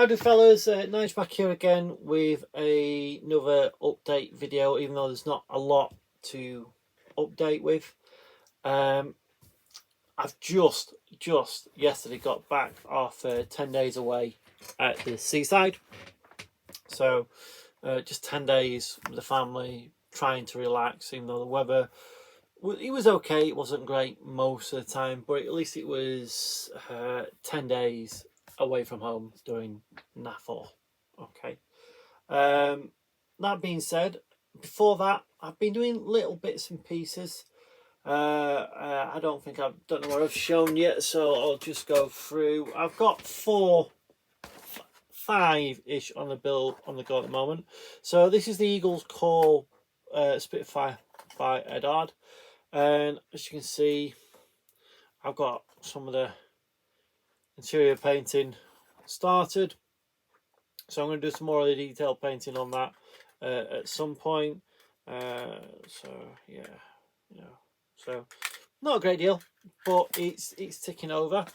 Howdy fellas, Nige back here again with another update video, even though there's not a lot to update with. I've just yesterday got back after 10 days away at the seaside. So just 10 days with the family, trying to relax, even though the weather, it was okay. It wasn't great most of the time, but at least it was 10 days away from home doing naff. Okay. That being said, before that, I've been doing little bits and pieces. I don't know what I've shown yet, so I'll just go through. I've got 5-ish on the go at the moment. So this is the Eagles Call Spitfire by Edard, and as you can see, I've got some of the interior painting started. So I'm going to do some more of the detail painting on that at some point. So yeah, so not a great deal, but it's ticking over.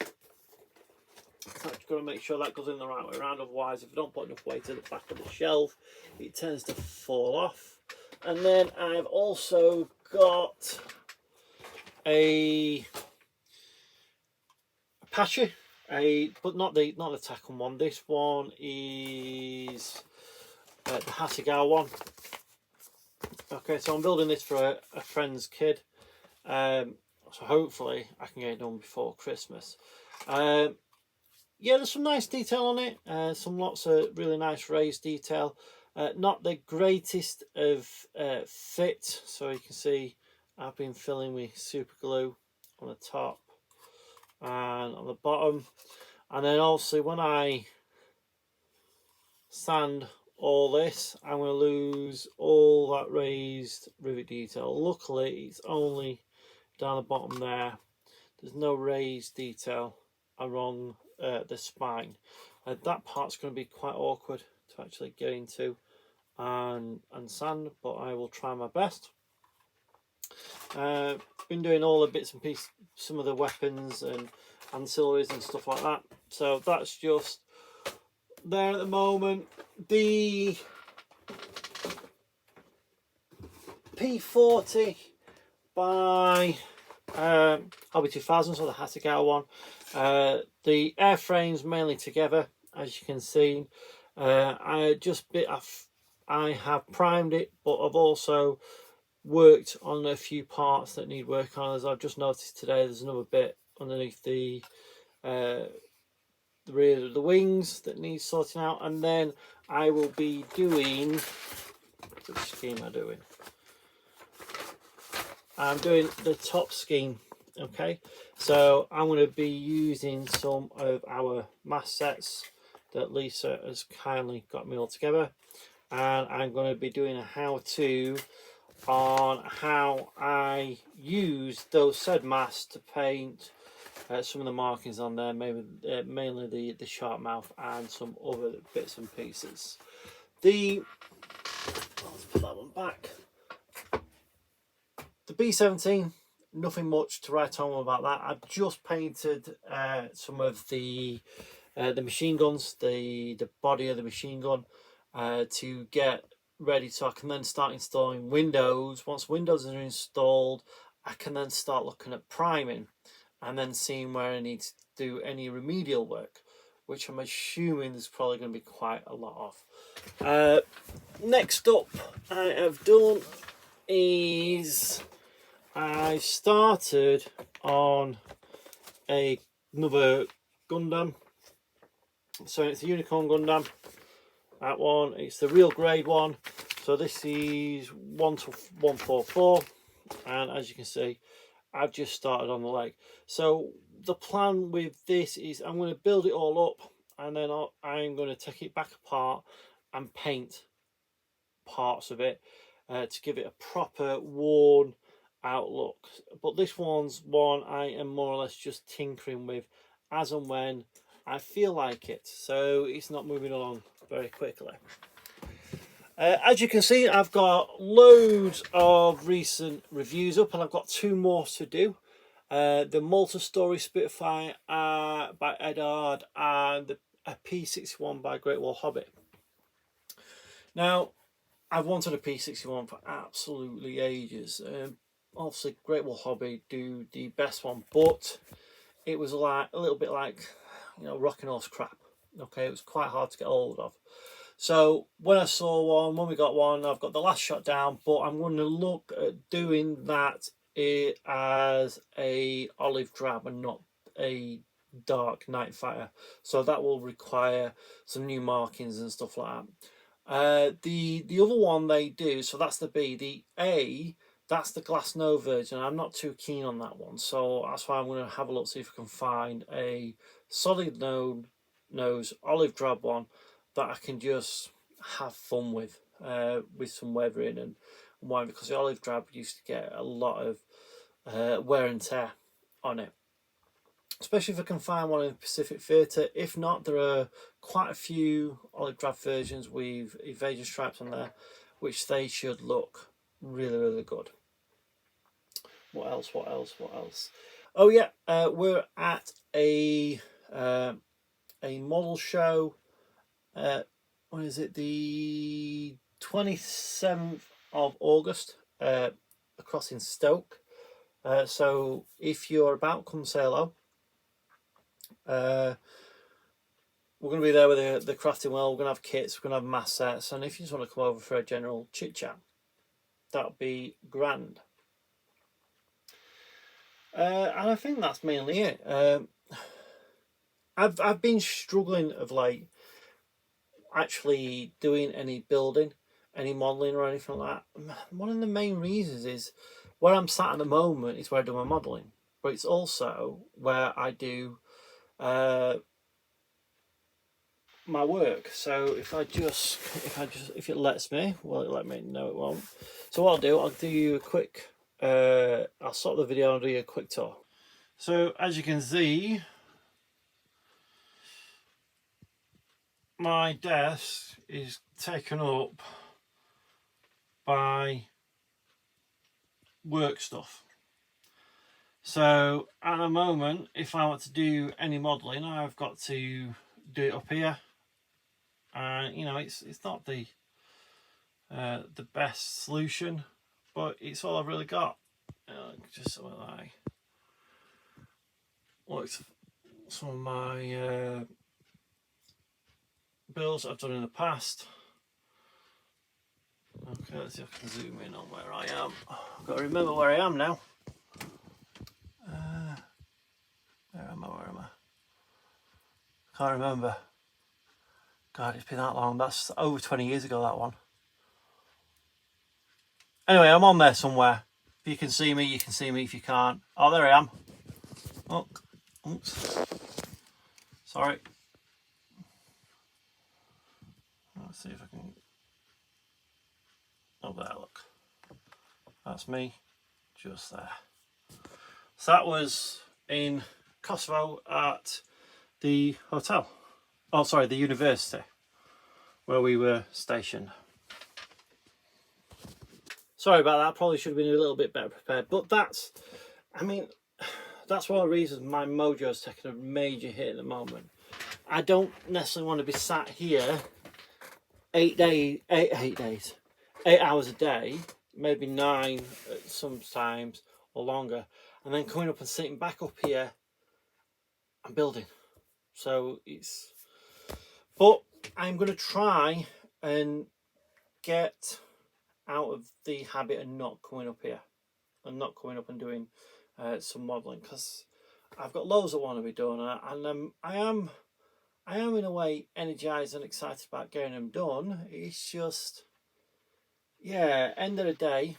So I've got to make sure that goes in the right way around. Otherwise, if I don't put enough weight at the back of the shelf, it tends to fall off. And then I've also got a Apache. But not the Taken one. This one is the Hasegawa one. Okay, so I'm building this for a friend's kid. So hopefully I can get it done before Christmas. Yeah, there's some nice detail on it. Lots of really nice raised detail. Not the greatest of fit. So you can see I've been filling with super glue on the top and on the bottom, and then also when I sand all this, I'm going to lose all that raised rivet detail. Luckily it's only down the bottom there. There's no raised detail along the spine. That part's going to be quite awkward to actually get into and sand, but I will try my best. Been doing all the bits and pieces, some of the weapons and ancillaries and stuff like that. So that's just there at the moment. The P40 by Hobby 2000, so the Hasegawa one. The airframes mainly together, as you can see. I have primed it, but I've also worked on a few parts that need work on. As I've just noticed today, there's another bit underneath the rear of the wings that needs sorting out, and then I will be doing, which scheme am I doing? I'm doing the top scheme. Okay, so I'm going to be using some of our mast sets that Lisa has kindly got me all together, and I'm going to be doing a how-to on how I use those said masts to paint some of the markings on there, mainly the sharp mouth and some other bits and pieces. Let's put that one back. The B-17, nothing much to write home about that. I've just painted some of the machine guns, the body of the machine gun, to get ready so I can then start installing windows. Once windows are installed, I can then start looking at priming and then seeing where I need to do any remedial work, which I'm assuming there's probably going to be quite a lot of. Next up I have done is I started on another Gundam. So it's a Unicorn Gundam. That one, it's the real grade one. So this is 1-144, and as you can see, I've just started on the leg. So the plan with this is I'm going to build it all up, and then I'm going to take it back apart and paint parts of it to give it a proper worn out look. But this one's one I am more or less just tinkering with as and when I feel like it, so it's not moving along very quickly. As you can see, I've got loads of recent reviews up, and I've got 2 more to do. The multi-story Spitfire by Edard, and the a P61 by Great Wall Hobby. Now, I've wanted a P61 for absolutely ages. Obviously, Great Wall Hobby do the best one, but it was like a little bit like, you know, rocking horse crap. Okay, it was quite hard to get hold of. So when I saw one, when we got one, I've got the last shot down, but I'm going to look at doing that as a olive drab and not a dark night fighter. So that will require some new markings and stuff like that. The other one they do, so that's the B. The A, that's the glass no version. I'm not too keen on that one, so that's why I'm going to have a look, see if I can find a solid nose olive drab one that I can just have fun with some weathering and why, because the olive drab used to get a lot of wear and tear on it, especially if I can find one in the Pacific Theatre. If not, there are quite a few olive drab versions with evasion stripes on there, which they should look really good. What else? Oh yeah, we're at a model show. When is it? The 27th of August, across in Stoke. So if you're about, come say hello. We're going to be there with the crafting well. We're going to have kits, we're going to have mass sets, and if you just want to come over for a general chit chat, that'll be grand. And I think that's mainly it. I've been struggling of late actually doing any building, any modelling or anything like that. One of the main reasons is where I'm sat at the moment is where I do my modelling, but it's also where I do my work. So if it lets me, well, it let me. No, it won't. So what I'll do you a quick. I'll stop the video and do you a quick tour. So as you can see, my desk is taken up by work stuff. So at the moment, if I want to do any modelling, I've got to do it up here, and you know, it's not the best solution, but it's all I've really got. Just so I look, some of my builds I've done in the past. Okay, let's see if I can zoom in on where I am. I've got to remember where I am now. Where am I? I can't remember. God, it's been that long. That's over 20 years ago, that one. Anyway, I'm on there somewhere. If you can see me, you can see me. If you can't, oh, there I am. Oh, oops. Sorry. Let's see if I can. Oh, there, look. That's me, just there. So that was in Kosovo at the hotel. Oh, sorry, the university where we were stationed. Sorry about that. Probably should have been a little bit better prepared. But that's, I mean, that's one of the reasons my mojo's taking a major hit at the moment. I don't necessarily want to be sat here 8 hours a day, maybe 9 sometimes or longer, and then coming up and sitting back up here and building. So it's, but I'm going to try and get out of the habit of not coming up here and not coming up and doing some modelling, because I've got loads I want to be doing, and I am in a way energised and excited about getting them done. It's just, yeah, end of the day,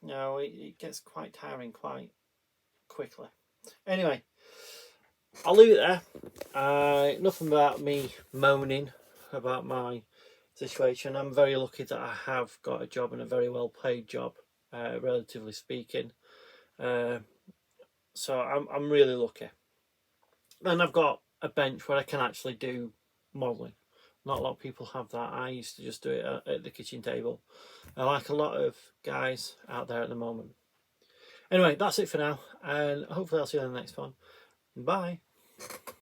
you know, it gets quite tiring quite quickly. Anyway, I'll leave it there. Nothing about me moaning about my situation. I'm very lucky that I have got a job, and a very well paid job, relatively speaking. So I'm really lucky. And I've got a bench where I can actually do modelling. Not a lot of people have that. I used to just do it at the kitchen table, like a lot of guys out there at the moment. Anyway, that's it for now, and hopefully I'll see you in the next one. Bye.